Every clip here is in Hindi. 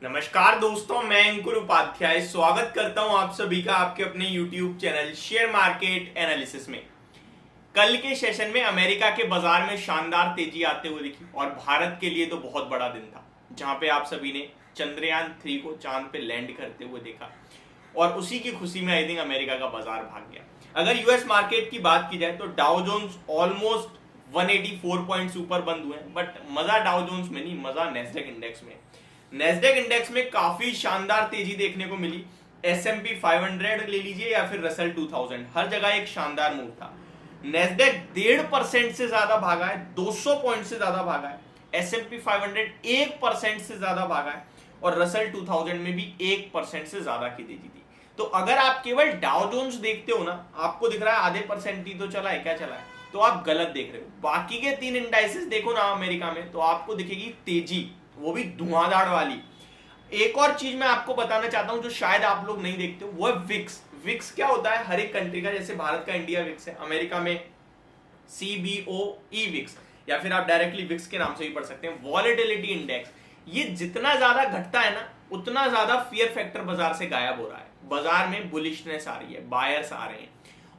नमस्कार दोस्तों, मैं अंकुर उपाध्याय स्वागत करता हूं आप सभी का आपके अपने YouTube channel share market analysis में। कल के सेशन में अमेरिका के बाजार में शानदार तेजी आते हुए दिखी और भारत के लिए तो बहुत बड़ा दिन था, जहां पे आप सभी ने चंद्रयान 3 को चांद पे लैंड करते हुए देखा और उसी की खुशी में आई थिंक अमेरिका का बाजार भाग गया। अगर यूएस मार्केट की बात की जाए तो डाउ जोन्स ऑलमोस्ट 184 पॉइंट्स ऊपर बंद हुए, बट मजा डाउ जोन्स में नहीं, मजा नेस्डेक इंडेक्स में। नेस्डेक इंडेक्स में काफी शानदार तेजी देखने को मिली। S&P 500 ले लीजिए या फिर रसल 2000, हर जगह एक शानदार मूव था। नेस्डेक 1.5% से ज्यादा भागा है, 200 पॉइंट से ज्यादा भागा है। S&P 500 1% से ज्यादा भागा है और रसल 2000 में भी 1% से ज्यादा की तेजी थी। तो अगर आप केवल डाउ जोन्स देखते हो ना, आपको दिख रहा है आधे परसेंट ही तो चला है, क्या चला है, तो आप गलत देख रहे हो। बाकी के 3 इंडाइसेस देखो ना अमेरिका में, तो आपको दिखेगी तेजी, वो भी धुआंधार वाली। एक और चीज मैं आपको बताना चाहता हूं जो शायद आप लोग नहीं देखते हो, वो है विक्स। विक्स क्या होता है? हर एक कंट्री का, जैसे भारत का इंडिया विक्स है, अमेरिका में CBOE विक्स, या फिर आप डायरेक्टली विक्स के नाम से भी पढ़ सकते हैं, वॉलेटिलिटी इंडेक्स। ये जितना ज्यादा घटता है ना, उतना ज्यादा फियर फैक्टर बाजार से गायब हो रहा है। बाजार में बुलिशनेस आ रही है, बायर्स आ रहे हैं।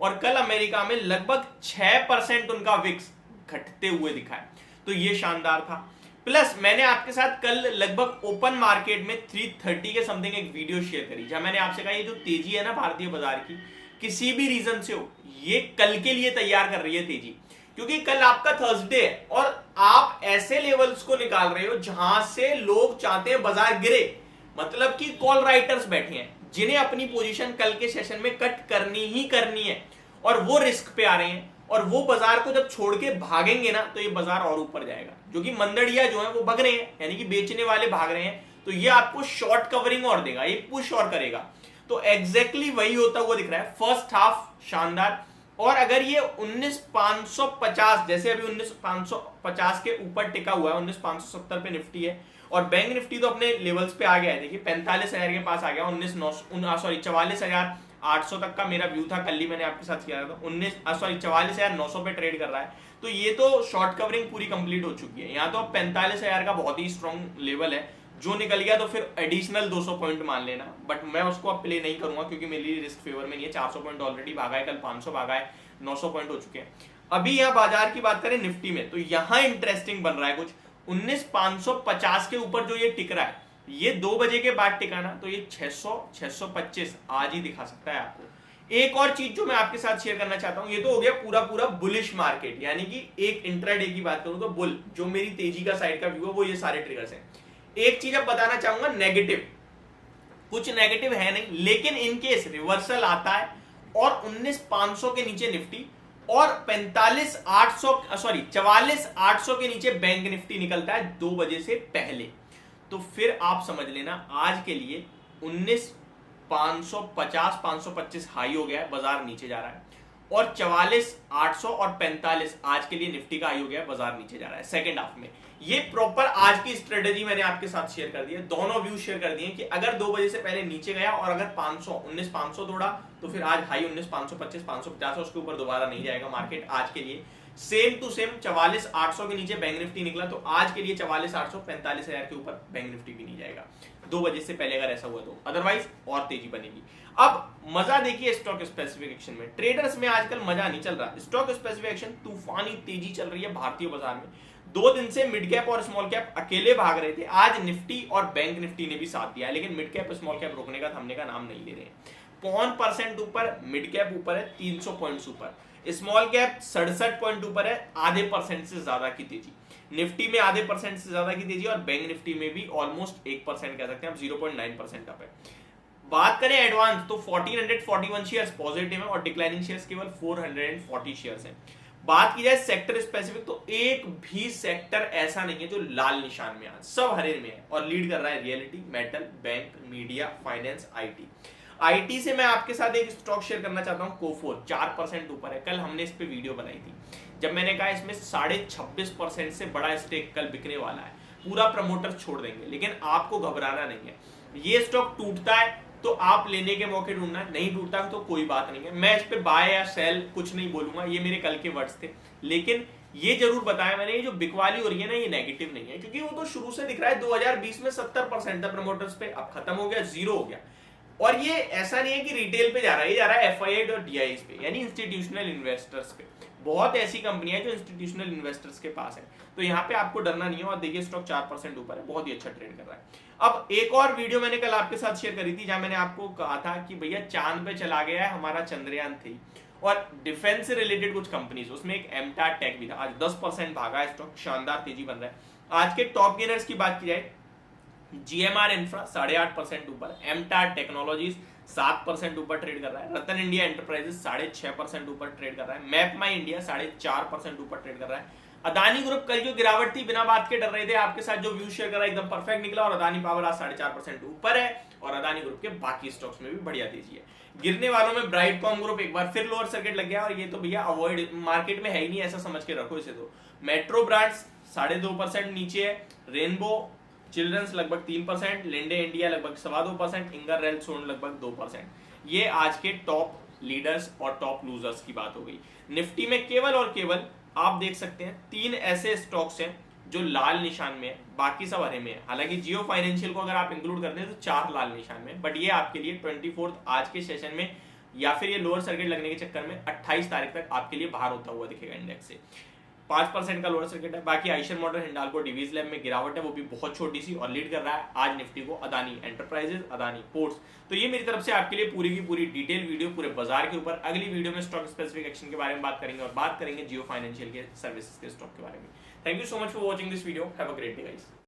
और कल अमेरिका में लगभग 6% उनका विक्स घटते हुए दिखा है, तो ये शानदार था। प्लस मैंने आपके साथ कल लगभग ओपन मार्केट में 330 के समथिंग एक वीडियो शेयर करी, जहां मैंने आपसे कहा ये जो तेजी है ना भारतीय बाजार की, किसी भी रीजन से हो, ये कल के लिए तैयार कर रही है तेजी, क्योंकि कल आपका थर्सडे है और आप ऐसे लेवल्स को निकाल रहे हो जहां से लोग चाहते हैं बाजार गिरे। मतलब कि कॉल राइटर्स बैठे हैं जिन्हें अपनी पोजीशन कल के सेशन में कट करनी ही करनी है, और वो रिस्क पे आ रहे हैं, और वो बाजार को जब छोड़ के भागेंगे ना, तो ये बाजार और ऊपर जाएगा। जो कि मंदड़िया जो है वो भाग रहे हैं, यानी कि बेचने वाले भाग रहे हैं, तो ये आपको शॉर्ट कवरिंग और देगा, ये पुश और करेगा। तो एग्जैक्टली वही होता हुआ दिख रहा है। फर्स्ट हाफ शानदार, और अगर ये 19,550 जैसे अभी 19,550 के ऊपर टिका हुआ है, 19,570 पे निफ्टी है, और बैंक निफ्टी तो अपने लेवल्स पे आ गया है। देखिए 45,000 के पास आ गया, 44,800 तक का मेरा व्यू था, कल ही मैंने आपके साथ किया था। 44,900 पे ट्रेड कर रहा है, तो ये तो शॉर्ट कवरिंग पूरी कंप्लीट हो चुकी है। यहाँ तो 45,000 का बहुत ही स्ट्रॉन्ग लेवल है, जो निकल गया तो फिर एडिशनल 200 पॉइंट मान लेना, बट मैं उसको अब प्ले नहीं करूंगा क्योंकि मेरे लिए रिस्क फेवर में नहीं है। 400 पॉइंट ऑलरेडी भागा है, कल 500 भागा है, 900 पॉइंट हो चुके हैं। अभी यहाँ बाजार की बात करें निफ्टी में, तो यहाँ इंटरेस्टिंग बन रहा है कुछ। 19,550 के ऊपर जो ये टिक रहा है, ये 2 बजे के बाद टिकाना, तो ये 600 625 आज ही दिखा सकता है आपको। एक और चीज जो मैं आपके साथ शेयर करना चाहता हूं, ये तो हो गया पूरा पूरा बुलिश मार्केट, यानी कि एक इंट्राडे की बात करूं तो बुल, जो मेरी तेजी का साइड का व्यू है, वो ये सारे ट्रिगर्स हैं। एक चीज अब बताना चाहूंगा नेगेटिव, कुछ नेगेटिव है नहीं, लेकिन इनकेस रिवर्सल आता है और 19,500 के नीचे निफ्टी और 44,800 के नीचे बैंक निफ्टी निकलता है 2 बजे से पहले, तो फिर आप समझ लेना आज के लिए 19,550 525 हाई हो गया है, बाजार नीचे जा रहा है, और 44,800 और 45 आज के लिए निफ्टी का हाई हो गया है, बाजार नीचे जा रहा है सेकंड हाफ में। ये प्रॉपर आज की स्ट्रेटेजी मैंने आपके साथ शेयर कर दी है, दोनों व्यू शेयर कर दिए कि अगर 2 बजे से पहले नीचे गया और अगर 19,500 तोड़ा, तो फिर आज हाई 19,525 550 उसके ऊपर दोबारा नहीं जाएगा मार्केट आज के लिए। सेम टू सेम 44,800 के नीचे बैंक निफ्टी निकला, तो आज के लिए 44,800 45,000 के ऊपर बैंक निफ्टी भी नहीं जाएगा 2 बजे से पहले, अगर ऐसा हुआ तो। अदरवाइज और तेजी बनेगी। अब मजा देखिए स्टॉक स्पेसिफिकेशन में, ट्रेडर्स में आजकल मजा नहीं चल रहा। स्टॉक स्पेसिफिकेशन तूफानी तेजी चल रही है भारतीय बाजार में। 2 दिन से मिड कैप और स्मॉल कैप अकेले भाग रहे थे, आज निफ्टी और बैंक निफ्टी ने भी साथ दिया है, लेकिन मिड कैप स्मॉल कैप रोकने का थमने का नाम नहीं ले रहे हैं। 0.5% ऊपर मिड कैप ऊपर है, 300 पॉइंट्स ऊपर, स्मॉल कैप 67 पॉइंट ऊपर है, आधे परसेंट से ज्यादा की तेजी। निफ्टी में आधे परसेंट से ज्यादा की तेजी, और बैंक निफ्टी में भी ऑलमोस्ट 1% कह सकते हैं, 0.9% अप है। बात करें एडवांस, तो 1441 शेयर्स पॉजिटिव है और डिक्लाइनिंग शेयर्स केवल 440 शेयर्स हैं। बात की जाए सेक्टर स्पेसिफिक, तो एक भी सेक्टर ऐसा नहीं है जो लाल निशान में है, सब हरे में है, और लीड कर रहा है reality, metal, bank, media, finance, IT. IT से मैं आपके साथ एक स्टॉक शेयर करना चाहता हूं, कोफोर 4% ऊपर है। कल हमने इस पे वीडियो बनाई थी, जब मैंने कहा इसमें 26.5% से बड़ा स्टेक कल बिकने वाला है, पूरा प्रमोटर छोड़ देंगे, लेकिन आपको घबराना नहीं है। ये स्टॉक टूटता है तो आप लेने के मौके ढूंढना है, नहीं टूटता तो कोई बात नहीं है। मैं इस पे बाय या सेल कुछ नहीं बोलूंगा, ये मेरे कल के वर्ड्स थे, लेकिन ये जरूर बताया मैंने, ये जो बिकवाली हो रही है ना ये नेगेटिव नहीं है, क्योंकि वो तो शुरू से दिख रहा है 2020 में 70% था प्रमोटर्स पे, अब खत्म हो गया, जीरो हो गया। और ये ऐसा नहीं है कि रिटेल पे जा रहा है, ये जा रहा है एफआईआई और डीआईज पे, यानी इंस्टीट्यूशनल इन्वेस्टर्स पे। बहुत ऐसी कंपनियां हैं जो इंस्टीट्यूशनल इन्वेस्टर्स के पास है, तो यहाँ पे आपको डरना नहीं है। और देखिए स्टॉक 4% ऊपर है, बहुत ही अच्छा ट्रेड कर रहा है। अब एक और वीडियो मैंने कल आपके साथ शेयर करी थी, जहां मैंने आपको कहा था कि भैया चांद पे चला गया है हमारा चंद्रयान 3, और डिफेंस से रिलेटेड कुछ कंपनीज, उसमें एक एमटार टेक भी था। आज 10% भागा है स्टॉक, शानदार तेजी बन रहा है। आज के टॉप गेनर्स की बात की जाए, जीएमआर इंफ्रा 8.5% ऊपर, एमटार टेक्नोलॉजीज 7% ऊपर ट्रेड कर रहा है, रतन इंडिया एंटरप्राइजेस 6.5% ऊपर ट्रेड कर रहा है, मैप माई इंडिया 4.5% ऊपर ट्रेड कर रहा है। अदानी ग्रुप कल जो गिरावट थी बिना बात के डर रहे थे, आपके साथ जो व्यू शेयर कर रहा है एकदम परफेक्ट निकला, और अदानी पावर आज 4.5% ऊपर है, और अदानी ग्रुप के बाकी स्टॉक्स में भी बढ़िया तेजी है। गिरने वालों में ब्राइटकॉम ग्रुप एक बार फिर लोअर सर्किट लग गया, और ये तो भैया अवॉइड, मार्केट में है ही नहीं ऐसा समझ के रखो इसे। तो मेट्रो ब्रांड्स 2.5% नीचे है, रेनबो चिल्ड्रंस लगभग 3%, लिंडे इंडिया लगभग 2.25%, इंगर रेलसोन लगभग 2%। ये आज के टॉप लीडर्स और टॉप लूजर्स की बात हो गई। निफ्टी में केवल और केवल आप देख सकते हैं 3 ऐसे स्टॉक्स हैं जो लाल निशान में है, बाकी सब हरे में है। हालांकि जियो फाइनेंशियल को अगर आप इंक्लूड करते हैं तो 4 लाल निशान में, बट ये आपके लिए 24 आज के सेशन में, या फिर ये लोअर सर्किट लगने के चक्कर में 28 तारीख तक आपके लिए बाहर होता हुआ दिखेगा इंडेक्स से। 5% का लोअर सर्किट है। बाकी आइशर मोटर, हिंडाल्को, डिवीज लैब में गिरावट है, वो भी बहुत छोटी सी, और लीड कर रहा है आज निफ्टी को अदानी एंटरप्राइजेस, अदानी पोर्ट्स। तो ये मेरी तरफ से आपके लिए पूरी की पूरी डिटेल वीडियो पूरे बाजार के ऊपर। अगली वीडियो में स्टॉक स्पेसिफिक एक्शन के बारे में बात करेंगे, और बात करेंगे जियो फाइनेंशियल के सर्विसेज के स्टॉक के बारे में। Thank you so much for watching this video, have a great day guys.